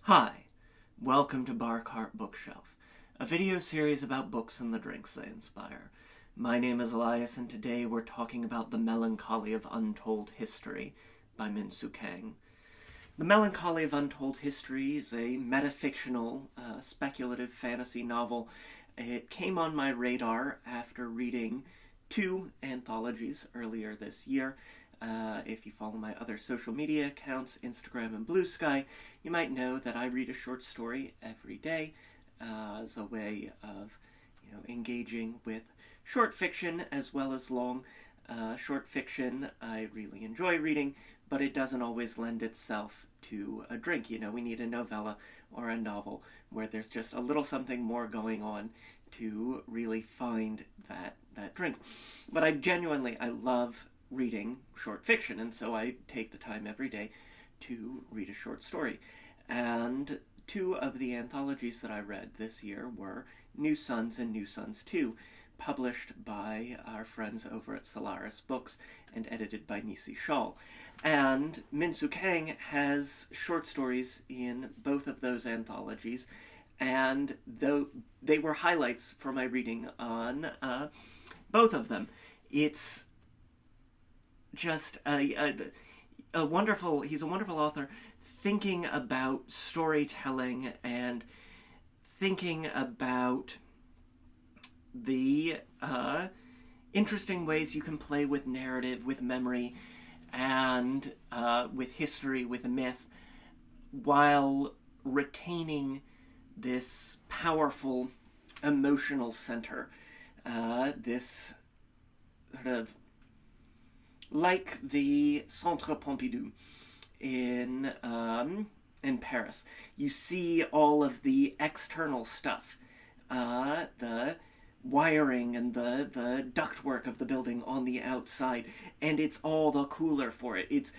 Hi, welcome to Bar Cart Bookshelf, a video series about books and the drinks they inspire. My name is Elias, and today we're talking about The Melancholy of Untold History by Minsoo Kang. The Melancholy of Untold History is a metafictional, speculative fantasy novel. It came on my radar after reading two anthologies earlier this year. If you follow my other social media accounts, Instagram and Blue Sky, you might know that I read a short story every day as a way of, engaging with short fiction as well as long. Short fiction I really enjoy reading, but it doesn't always lend itself to a drink. We need a novella or a novel where there's just a little something more going on to really find that drink. But I love reading short fiction, and so I take the time every day to read a short story. And two of the anthologies that I read this year were New Sons and New Sons 2, published by our friends over at Solaris Books and edited by Nisi Shawl. And Minsoo Kang has short stories in both of those anthologies, and though they were highlights for my reading on both of them. It's just he's a wonderful author, thinking about storytelling and thinking about the interesting ways you can play with narrative, with memory, and with history, with myth, while retaining this powerful emotional center, this sort of like the Centre Pompidou in Paris. You see all of the external stuff, the wiring and the ductwork of the building on the outside, and it's all the cooler for it. It's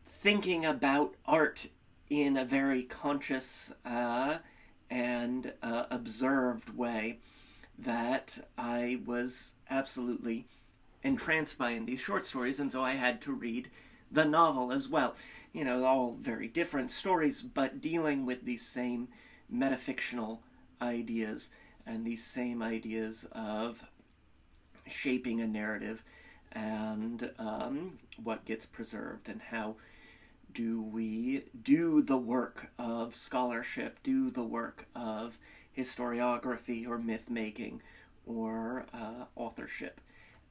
thinking about art in a very conscious and observed way that I was absolutely entranced by in these short stories, and so I had to read the novel as well. All very different stories, but dealing with these same metafictional ideas and these same ideas of shaping a narrative and what gets preserved, and how do we do the work of scholarship, do the work of historiography or myth-making or authorship.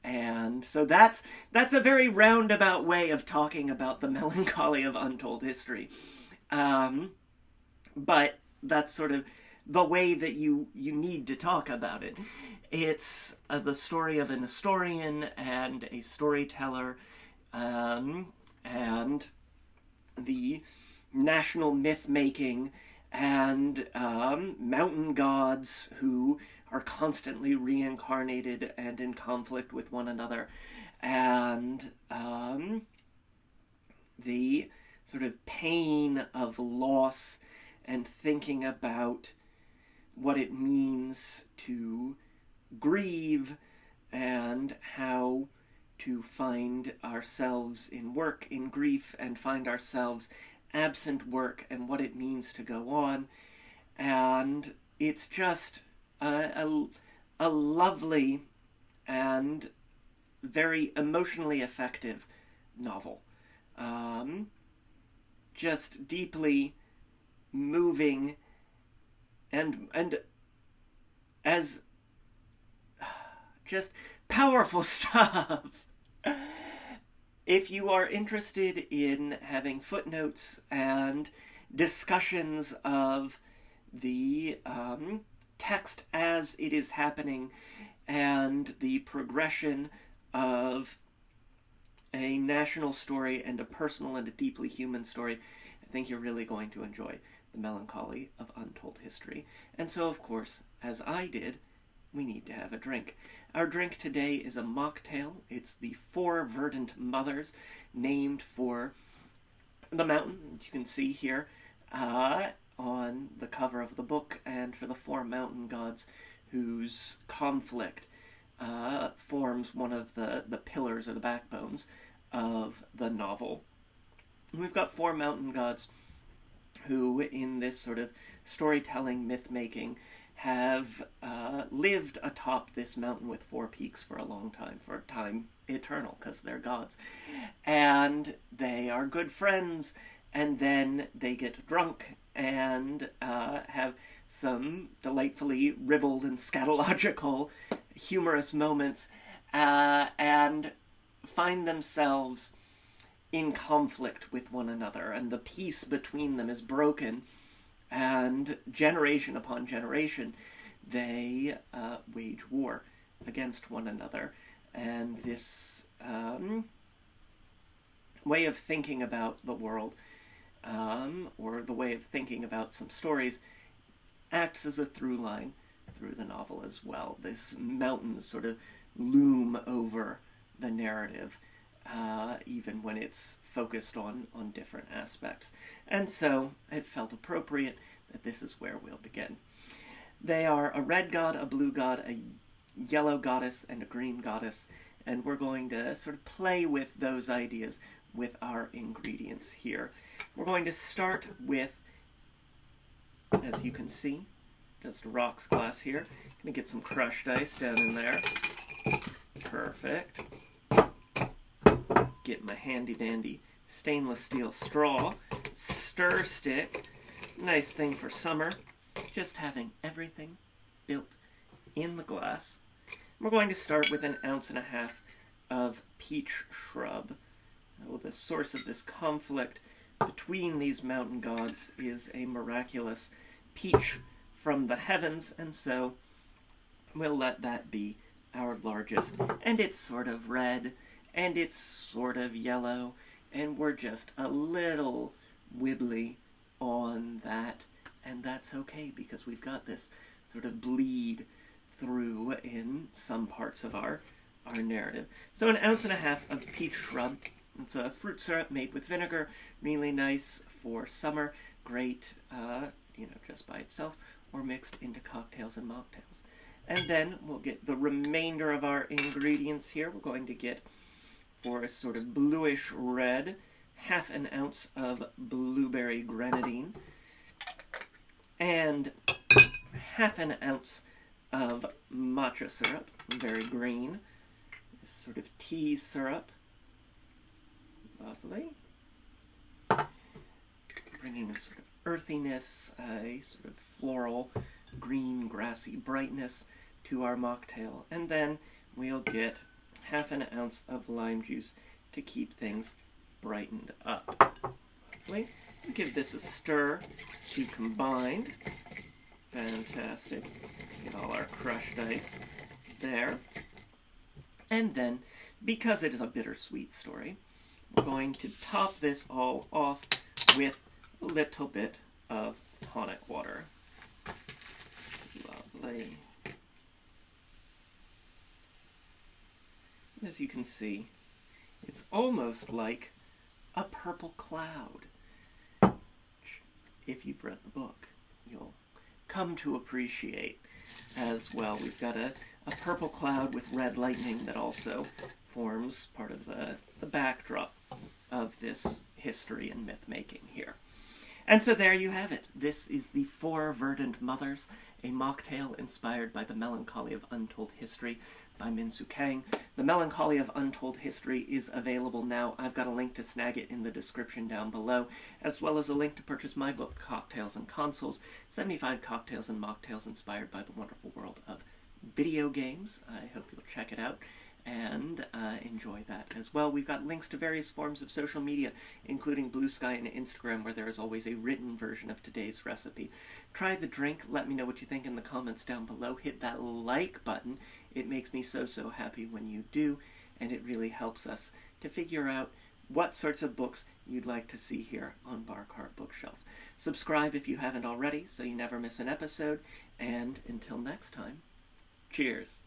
And so that's a very roundabout way of talking about The Melancholy of Untold History. But that's sort of the way that you need to talk about it. It's the story of an historian and a storyteller, and the national myth-making and mountain gods who are constantly reincarnated and in conflict with one another, and the sort of pain of loss and thinking about what it means to grieve and how to find ourselves in work, in grief, and find ourselves absent work, and what it means to go on. And it's just a lovely and very emotionally effective novel. Just deeply moving and as just powerful stuff. If you are interested in having footnotes and discussions of the text as it is happening and the progression of a national story and a personal and a deeply human story, I think you're really going to enjoy The Melancholy of Untold History. And so, of course, as I did, we need to have a drink. Our drink today is a mocktail. It's the 4 Verdant mothers, named for the mountain that you can see here on the cover of the book, and for the 4 mountain gods whose conflict forms one of the pillars or the backbones of the novel. We've got 4 mountain gods who, in this sort of storytelling, myth-making, have lived atop this mountain with 4 peaks for a long time, for time eternal, because they're gods. And they are good friends, and then they get drunk and have some delightfully ribald and scatological humorous moments, and find themselves in conflict with one another, and the peace between them is broken, and generation upon generation they wage war against one another. And this way of thinking about the world, or the way of thinking about some stories, acts as a through line through the novel as well. This mountains sort of loom over the narrative, even when it's focused on different aspects. And so it felt appropriate that this is where we'll begin. They are a red god, a blue god, a yellow goddess, and a green goddess, and we're going to sort of play with those ideas with our ingredients here. We're going to start with, as you can see, just a rocks glass here. Gonna get some crushed ice down in there. Perfect. Get my handy dandy stainless steel straw, stir stick, nice thing for summer, just having everything built in the glass. We're going to start with 1.5 ounces of peach shrub. Well, the source of this conflict between these mountain gods is a miraculous peach from the heavens, and so we'll let that be our largest. And it's sort of red, and it's sort of yellow, and we're just a little wibbly on that, and that's okay, because we've got this sort of bleed through in some parts of our narrative. So 1.5 ounces of peach shrub. It's a fruit syrup made with vinegar, really nice for summer, great, just by itself, or mixed into cocktails and mocktails. And then we'll get the remainder of our ingredients here. We're going to get, for a sort of bluish red, 1/2 ounce of blueberry grenadine, and 1/2 ounce of matcha syrup, very green, this sort of tea syrup. Lovely. Bringing a sort of earthiness, a sort of floral, green, grassy brightness to our mocktail. And then we'll get 1/2 ounce of lime juice to keep things brightened up. Lovely. Give this a stir to combine. Fantastic. Get all our crushed ice there. And then, because it is a bittersweet story, we're going to top this all off with a little bit of tonic water. Lovely. As you can see, it's almost like a purple cloud. If you've read the book, you'll come to appreciate as well. We've got a purple cloud with red lightning that also forms part of the backdrop of this history and myth-making here. And so there you have it. This is the 4 Verdant Mothers, a mocktail inspired by the Melancholy of Untold History by Minsoo Kang. The Melancholy of Untold History is available now. I've got a link to snag it in the description down below, as well as a link to purchase my book, Cocktails and Consoles, 75 cocktails and mocktails inspired by the wonderful world of video games. I hope you'll check it out and enjoy that as well. We've got links to various forms of social media, including Blue Sky and Instagram, where there is always a written version of today's recipe. Try the drink. Let me know what you think in the comments down below. Hit that like button. It makes me so happy when you do, and it really helps us to figure out what sorts of books you'd like to see here on Bark Bookshelf. Subscribe if you haven't already, so you never miss an episode, and until next time, cheers.